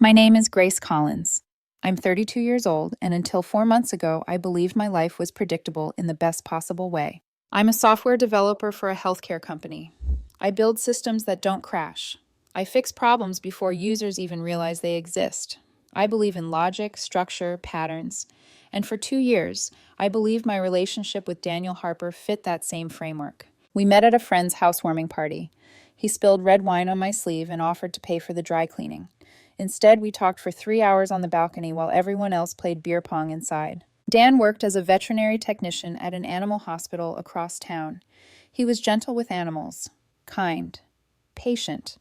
My name is Grace Collins. I'm 32 years old, and until 4 months ago, I believed my life was predictable in the best possible way. I'm a software developer for a healthcare company. I build systems that don't crash. I fix problems before users even realize they exist. I believe in logic, structure, patterns. And for 2 years, I believed my relationship with Daniel Harper fit that same framework. We met at a friend's housewarming party. He spilled red wine on my sleeve and offered to pay for the dry cleaning. Instead, we talked for 3 hours on the balcony while everyone else played beer pong inside. Dan worked as a veterinary technician at an animal hospital across town. He was gentle with animals, kind, patient,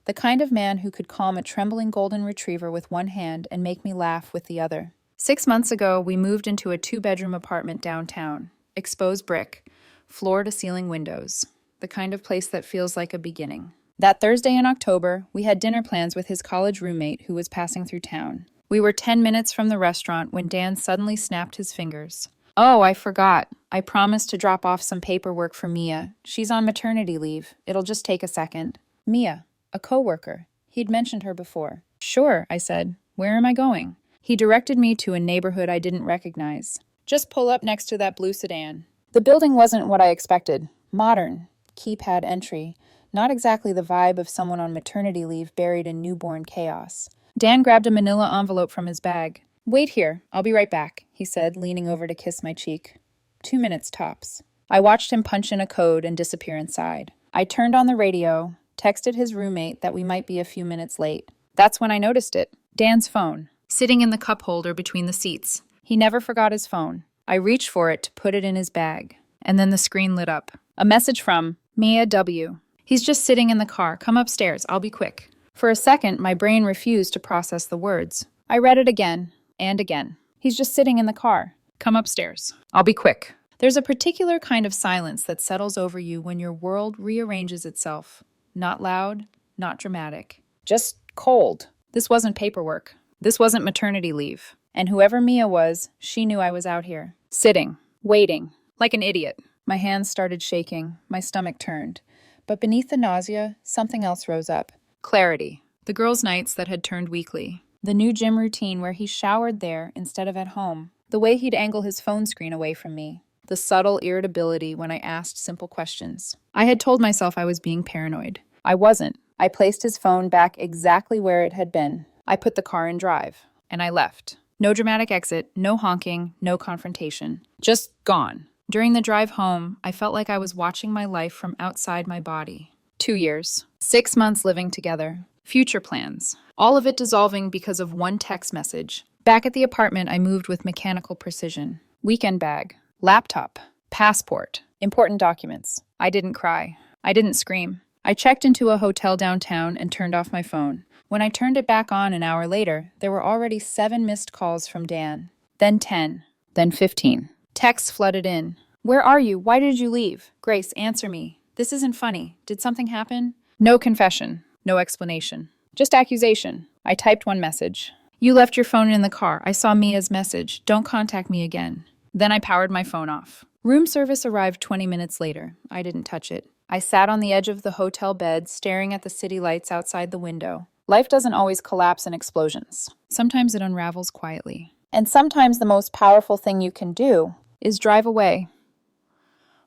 the kind of man who could calm a trembling golden retriever with one hand and make me laugh with the other. 6 months ago, we moved into a two-bedroom apartment downtown, exposed brick, floor-to-ceiling windows, the kind of place that feels like a beginning. That Thursday in October, we had dinner plans with his college roommate who was passing through town. We were 10 minutes from the restaurant when Dan suddenly snapped his fingers. Oh, I forgot. I promised to drop off some paperwork for Mia. She's on maternity leave. It'll just take a second. Mia, a coworker. He'd mentioned her before. Sure, I said. Where am I going? He directed me to a neighborhood I didn't recognize. Just pull up next to that blue sedan. The building wasn't what I expected. Modern. Keypad entry. Not exactly the vibe of someone on maternity leave buried in newborn chaos. Dan grabbed a manila envelope from his bag. Wait here, I'll be right back, he said, leaning over to kiss my cheek. 2 minutes tops. I watched him punch in a code and disappear inside. I turned on the radio, texted his roommate that we might be a few minutes late. That's when I noticed it. Dan's phone, sitting in the cup holder between the seats. He never forgot his phone. I reached for it to put it in his bag, and then the screen lit up. A message from Mia W. He's just sitting in the car. Come upstairs. I'll be quick. For a second, my brain refused to process the words. I read it again and again. He's just sitting in the car. Come upstairs. I'll be quick. There's a particular kind of silence that settles over you when your world rearranges itself. Not loud, not dramatic. Just cold. This wasn't paperwork. This wasn't maternity leave. And whoever Mia was, she knew I was out here. Sitting. Waiting. Like an idiot. My hands started shaking. My stomach turned. But beneath the nausea, something else rose up. Clarity. The girls' nights that had turned weekly. The new gym routine where he showered there instead of at home. The way he'd angle his phone screen away from me. The subtle irritability when I asked simple questions. I had told myself I was being paranoid. I wasn't. I placed his phone back exactly where it had been. I put the car in drive. And I left. No dramatic exit, no honking, no confrontation. Just gone. During the drive home, I felt like I was watching my life from outside my body. 2 years. 6 months living together. Future plans. All of it dissolving because of one text message. Back at the apartment, I moved with mechanical precision. Weekend bag. Laptop. Passport. Important documents. I didn't cry. I didn't scream. I checked into a hotel downtown and turned off my phone. When I turned it back on an hour later, there were already 7 missed calls from Dan. Then 10. Then 15. Texts flooded in. Where are you? Why did you leave? Grace, answer me. This isn't funny. Did something happen? No confession. No explanation. Just accusation. I typed one message. You left your phone in the car. I saw Mia's message. Don't contact me again. Then I powered my phone off. Room service arrived 20 minutes later. I didn't touch it. I sat on the edge of the hotel bed, staring at the city lights outside the window. Life doesn't always collapse in explosions. Sometimes it unravels quietly. And sometimes the most powerful thing you can do is drive away.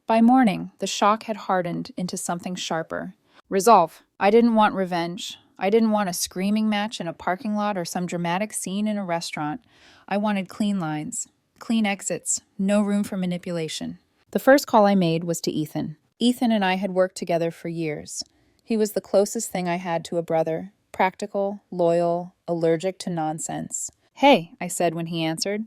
By morning, the shock had hardened into something sharper. Resolve. I didn't want revenge. I didn't want a screaming match in a parking lot or some dramatic scene in a restaurant. I wanted clean lines, clean exits, no room for manipulation. The first call I made was to Ethan. Ethan and I had worked together for years. He was the closest thing I had to a brother. Practical, loyal, allergic to nonsense. Hey, I said when he answered.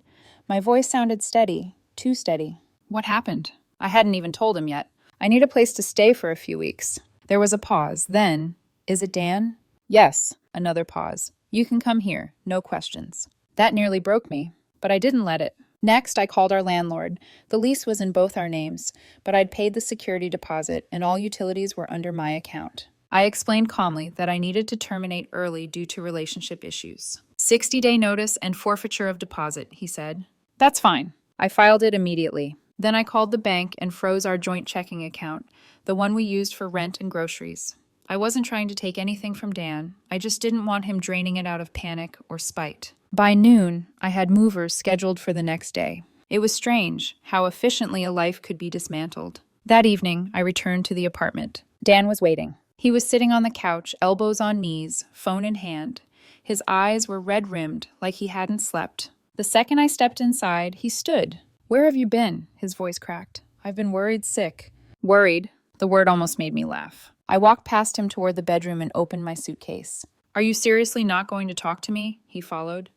My voice sounded steady. Too steady. What happened? I hadn't even told him yet. I need a place to stay for a few weeks. There was a pause. Then, is it Dan? Yes. Another pause. You can come here. No questions. That nearly broke me, but I didn't let it. Next, I called our landlord. The lease was in both our names, but I'd paid the security deposit and all utilities were under my account. I explained calmly that I needed to terminate early due to relationship issues. 60-day notice and forfeiture of deposit, he said. That's fine. I filed it immediately. Then I called the bank and froze our joint checking account, the one we used for rent and groceries. I wasn't trying to take anything from Dan. I just didn't want him draining it out of panic or spite. By noon, I had movers scheduled for the next day. It was strange how efficiently a life could be dismantled. That evening, I returned to the apartment. Dan was waiting. He was sitting on the couch, elbows on knees, phone in hand. His eyes were red-rimmed, like he hadn't slept. The second I stepped inside, he stood. "Where have you been?" His voice cracked. "I've been worried sick." Worried? The word almost made me laugh. I walked past him toward the bedroom and opened my suitcase. "Are you seriously not going to talk to me?" He followed.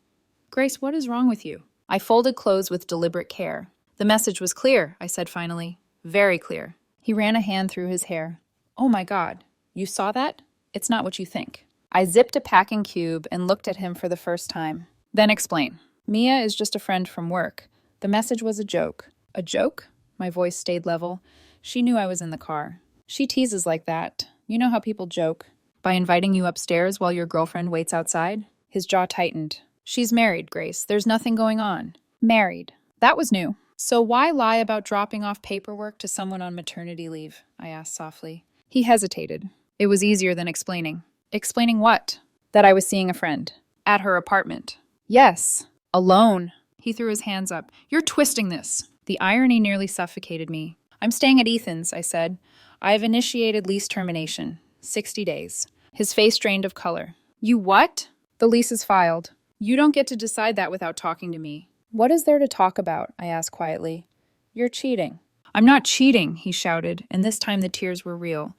"Grace, what is wrong with you?" I folded clothes with deliberate care. "The message was clear," I said finally. "Very clear." He ran a hand through his hair. "Oh my God, you saw that? It's not what you think." I zipped a packing cube and looked at him for the first time. "Then explain." "Mia is just a friend from work. The message was a joke." "A joke?" My voice stayed level. She knew I was in the car. "She teases like that. You know how people joke." "By inviting you upstairs while your girlfriend waits outside?" His jaw tightened. "She's married, Grace. There's nothing going on." "Married." That was new. "So why lie about dropping off paperwork to someone on maternity leave?" I asked softly. He hesitated. It was easier than explaining. "Explaining what?" "That I was seeing a friend." "At her apartment?" "Yes." "Alone?" He threw his hands up. "You're twisting this." The irony nearly suffocated me. "I'm staying at Ethan's," I said. "I have initiated lease termination. 60 days. His face drained of color. "You what?" "The lease is filed." "You don't get to decide that without talking to me." "What is there to talk about?" I asked quietly. "You're cheating." "I'm not cheating," he shouted, and this time the tears were real.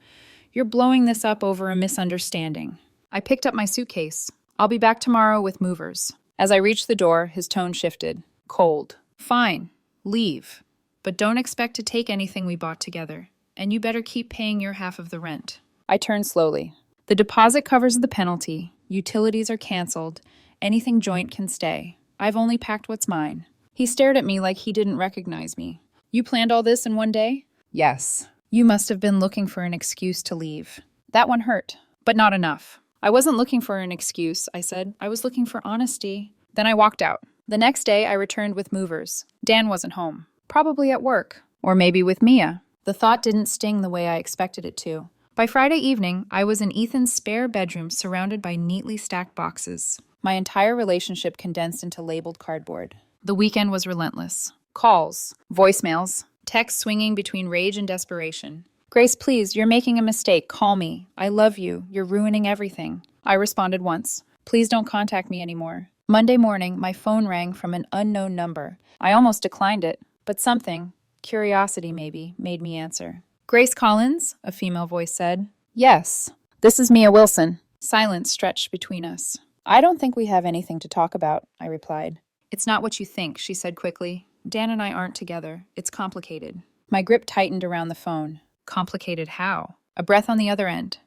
"You're blowing this up over a misunderstanding." I picked up my suitcase. "I'll be back tomorrow with movers." As I reached the door, his tone shifted. Cold. "Fine. Leave. But don't expect to take anything we bought together. And you better keep paying your half of the rent." I turned slowly. "The deposit covers the penalty. Utilities are canceled. Anything joint can stay. I've only packed what's mine." He stared at me like he didn't recognize me. "You planned all this in one day?" "Yes." "You must have been looking for an excuse to leave." That one hurt, but not enough. "I wasn't looking for an excuse," I said. "I was looking for honesty." Then I walked out. The next day, I returned with movers. Dan wasn't home. Probably at work. Or maybe with Mia. The thought didn't sting the way I expected it to. By Friday evening, I was in Ethan's spare bedroom surrounded by neatly stacked boxes. My entire relationship condensed into labeled cardboard. The weekend was relentless. Calls, voicemails, texts swinging between rage and desperation. "Grace, please, you're making a mistake. Call me. I love you. You're ruining everything." I responded once. "Please don't contact me anymore." Monday morning, my phone rang from an unknown number. I almost declined it, but something, curiosity maybe, made me answer. "Grace Collins?" a female voice said. "Yes." "This is Mia Wilson." Silence stretched between us. "I don't think we have anything to talk about," I replied. "It's not what you think," she said quickly. "Dan and I aren't together. It's complicated." My grip tightened around the phone. Complicated how? A breath on the other end.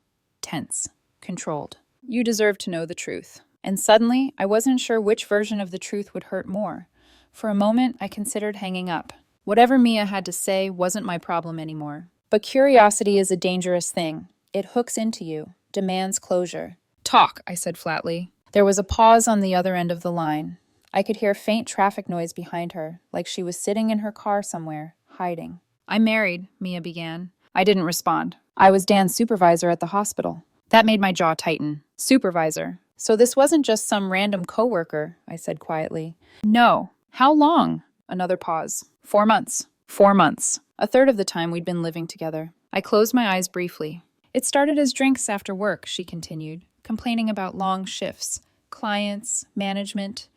Tense. Controlled. "You deserve to know the truth." And suddenly, I wasn't sure which version of the truth would hurt more. For a moment, I considered hanging up. Whatever Mia had to say wasn't my problem anymore. But curiosity is a dangerous thing. It hooks into you, demands closure. "Talk," I said flatly. There was a pause on the other end of the line. I could hear faint traffic noise behind her, like she was sitting in her car somewhere, hiding. "I'm married," Mia began. I didn't respond. "I was Dan's supervisor at the hospital." That made my jaw tighten. Supervisor. "So this wasn't just some random coworker," I said quietly. "No." "How long?" Another pause. 4 months. 4 months. A third of the time we'd been living together. I closed my eyes briefly. "It started as drinks after work," she continued, complaining about long shifts, clients, management.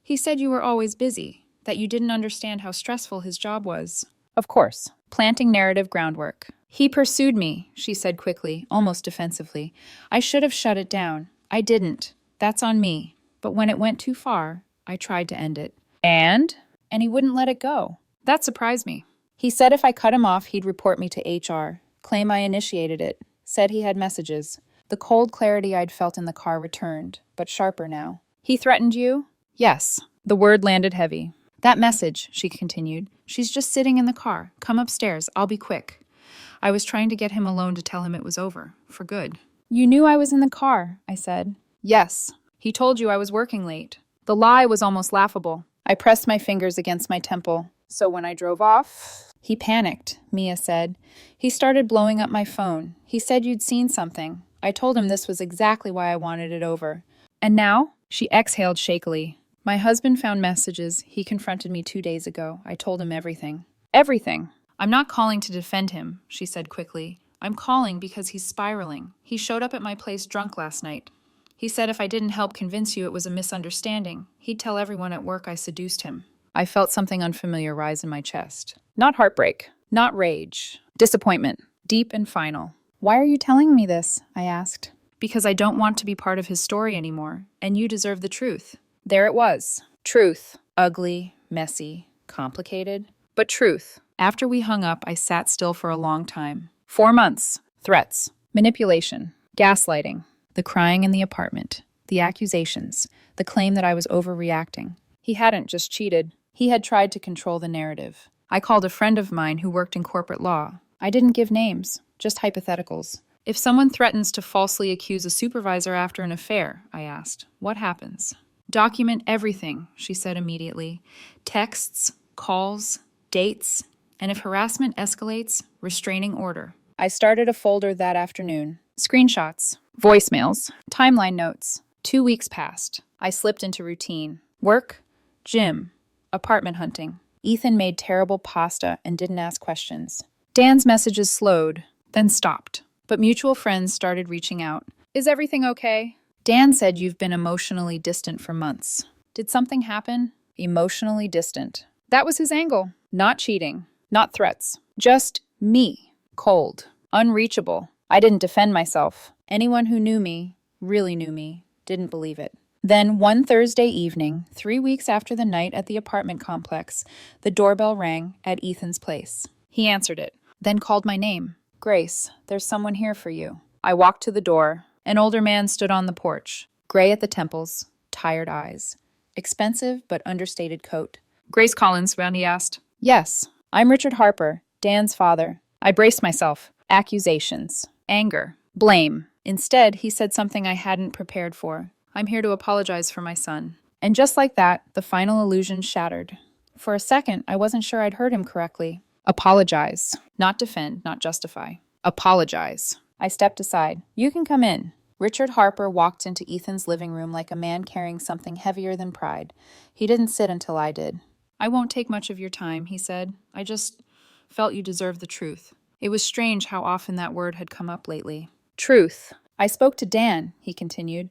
"He said you were always busy, that you didn't understand how stressful his job was." Of course. Planting narrative groundwork. "He pursued me," she said quickly, almost defensively. "I should have shut it down. I didn't. That's on me. But when it went too far, I tried to end it." And he wouldn't let it go. That surprised me. He said if I cut him off, he'd report me to HR, claim I initiated it, said he had messages. The cold clarity I'd felt in the car returned, but sharper now. "He threatened you?" "Yes." The word landed heavy. "That message," she continued. "She's just sitting in the car. Come upstairs. I'll be quick." I was trying to get him alone to tell him it was over, for good. "You knew I was in the car," I said. "Yes." "He told you I was working late." The lie was almost laughable. I pressed my fingers against my temple. "So when I drove off?" "He panicked," Mia said. "He started blowing up my phone. He said you'd seen something. I told him this was exactly why I wanted it over. And now? She exhaled shakily. My husband found messages. He confronted me 2 days ago. I told him everything. Everything. I'm not calling to defend him, she said quickly. I'm calling because he's spiraling. He showed up at my place drunk last night. He said if I didn't help convince you it was a misunderstanding, he'd tell everyone at work I seduced him. I felt something unfamiliar rise in my chest. Not heartbreak, not rage, disappointment, deep and final. Why are you telling me this? I asked. Because I don't want to be part of his story anymore, and you deserve the truth. There it was. Truth. Ugly, messy, complicated, but truth. After we hung up, I sat still for a long time. 4 months. Threats. Manipulation. Gaslighting. The crying in the apartment. The accusations. The claim that I was overreacting. He hadn't just cheated. He had tried to control the narrative. I called a friend of mine who worked in corporate law. I didn't give names, just hypotheticals. If someone threatens to falsely accuse a supervisor after an affair, I asked, what happens? Document everything, she said immediately. Texts, calls, dates, and if harassment escalates, restraining order. I started a folder that afternoon. Screenshots, voicemails, timeline notes. 2 weeks passed. I slipped into routine. Work, gym, apartment hunting. Ethan made terrible pasta and didn't ask questions. Dan's messages slowed, then stopped. But mutual friends started reaching out. Is everything okay? Dan said you've been emotionally distant for months. Did something happen? Emotionally distant. That was his angle. Not cheating. Not threats. Just me. Cold. Unreachable. I didn't defend myself. Anyone who knew me, really knew me, didn't believe it. Then one Thursday evening, 3 weeks after the night at the apartment complex, the doorbell rang at Ethan's place. He answered it, then called my name. Grace, there's someone here for you. I walked to the door. An older man stood on the porch, gray at the temples, tired eyes. Expensive but understated coat. Grace Collins, when he asked. Yes, I'm Richard Harper, Dan's father. I braced myself. Accusations. Anger. Blame. Instead, he said something I hadn't prepared for. I'm here to apologize for my son. And just like that, the final illusion shattered. For a second, I wasn't sure I'd heard him correctly. Apologize. Not defend, not justify. Apologize. I stepped aside. You can come in. Richard Harper walked into Ethan's living room like a man carrying something heavier than pride. He didn't sit until I did. I won't take much of your time, he said. I just felt you deserved the truth. It was strange how often that word had come up lately. Truth. I spoke to Dan, he continued.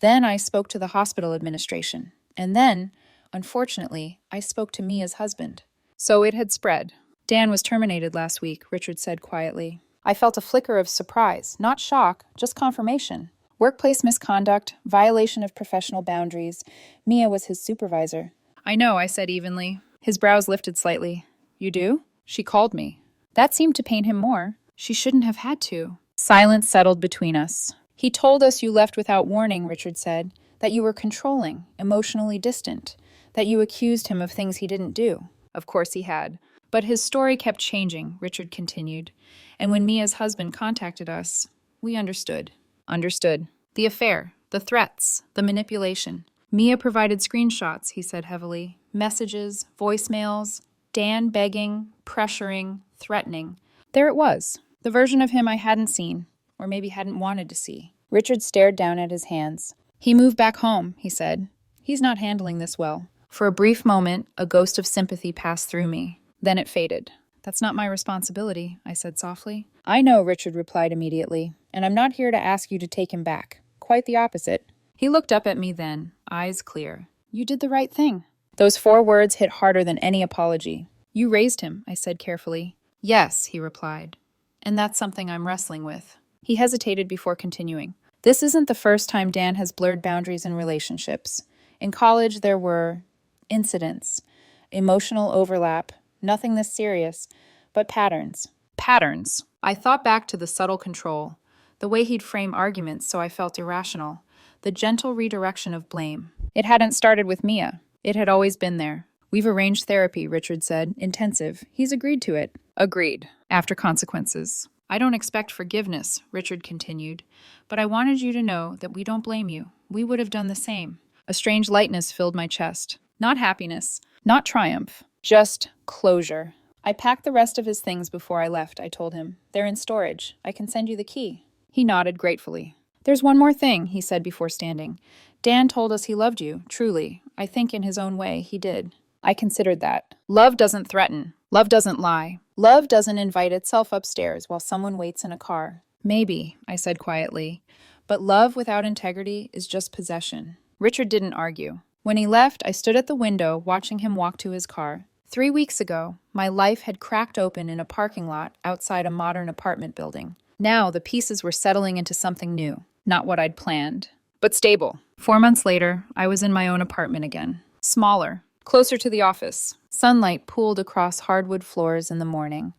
Then I spoke to the hospital administration. And then, unfortunately, I spoke to Mia's husband. So it had spread. Dan was terminated last week, Richard said quietly. I felt a flicker of surprise, not shock, just confirmation. Workplace misconduct, violation of professional boundaries. Mia was his supervisor. I know, I said evenly. His brows lifted slightly. You do? She called me. That seemed to pain him more. She shouldn't have had to. Silence settled between us. He told us you left without warning, Richard said, that you were controlling, emotionally distant, that you accused him of things he didn't do. Of course he had. But his story kept changing, Richard continued. And when Mia's husband contacted us, we understood. Understood. The affair, the threats, the manipulation. Mia provided screenshots, he said heavily. Messages, voicemails, Dan begging, pressuring, threatening. There it was, the version of him I hadn't seen, or maybe hadn't wanted to see. Richard stared down at his hands. He moved back home, he said. He's not handling this well. For a brief moment, a ghost of sympathy passed through me. Then it faded. That's not my responsibility, I said softly. I know, Richard replied immediately, and I'm not here to ask you to take him back. Quite the opposite. He looked up at me then, eyes clear. You did the right thing. Those 4 words hit harder than any apology. You raised him, I said carefully. Yes, he replied. And that's something I'm wrestling with. He hesitated before continuing. This isn't the first time Dan has blurred boundaries in relationships. In college, there were incidents, emotional overlap, nothing this serious, but patterns. Patterns. I thought back to the subtle control, the way he'd frame arguments so I felt irrational, the gentle redirection of blame. It hadn't started with Mia. It had always been there. We've arranged therapy, Richard said, intensive. He's agreed to it. Agreed. After consequences. I don't expect forgiveness, Richard continued, but I wanted you to know that we don't blame you. We would have done the same. A strange lightness filled my chest. Not happiness, not triumph, just closure. I packed the rest of his things before I left, I told him. They're in storage. I can send you the key. He nodded gratefully. There's one more thing, he said before standing. Dan told us he loved you, truly. I think in his own way, he did. I considered that. Love doesn't threaten. Love doesn't lie. Love doesn't invite itself upstairs while someone waits in a car. Maybe, I said quietly. But love without integrity is just possession. Richard didn't argue. When he left, I stood at the window watching him walk to his car. 3 weeks ago, my life had cracked open in a parking lot outside a modern apartment building. Now the pieces were settling into something new. Not what I'd planned, but stable. 4 months later, I was in my own apartment again. Smaller, closer to the office. Sunlight pooled across hardwood floors in the morning.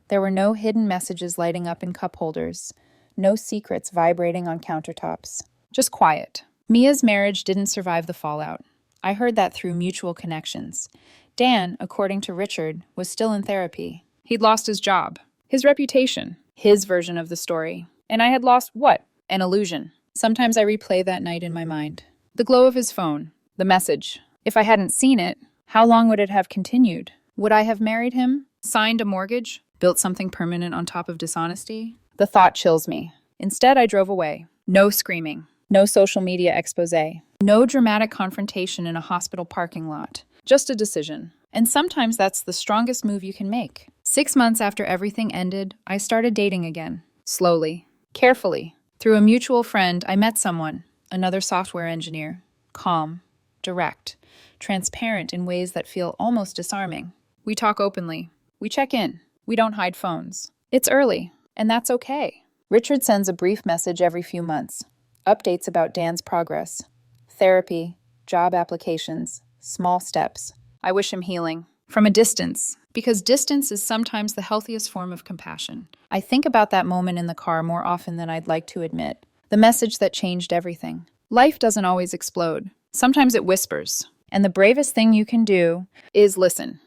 There were no hidden messages lighting up in cup holders. No secrets vibrating on countertops. Just quiet. Mia's marriage didn't survive the fallout. I heard that through mutual connections. Dan, according to Richard, was still in therapy. He'd lost his job, his reputation, his version of the story. And I had lost what? An illusion. Sometimes I replay that night in my mind. The glow of his phone, the message. If I hadn't seen it, how long would it have continued? Would I have married him? Signed a mortgage? Built something permanent on top of dishonesty? The thought chills me. Instead, I drove away. No screaming. No social media expose. No dramatic confrontation in a hospital parking lot. Just a decision. And sometimes that's the strongest move you can make. 6 months after everything ended, I started dating again. Slowly. Carefully. Through a mutual friend, I met someone. Another software engineer. Calm. Direct. Transparent in ways that feel almost disarming. We talk openly. We check in. We don't hide phones. It's early, and that's okay. Richard sends a brief message every few months. Updates about Dan's progress. Therapy, job applications, small steps. I wish him healing. From a distance, because distance is sometimes the healthiest form of compassion. I think about that moment in the car more often than I'd like to admit. The message that changed everything. Life doesn't always explode. Sometimes it whispers. And the bravest thing you can do is listen.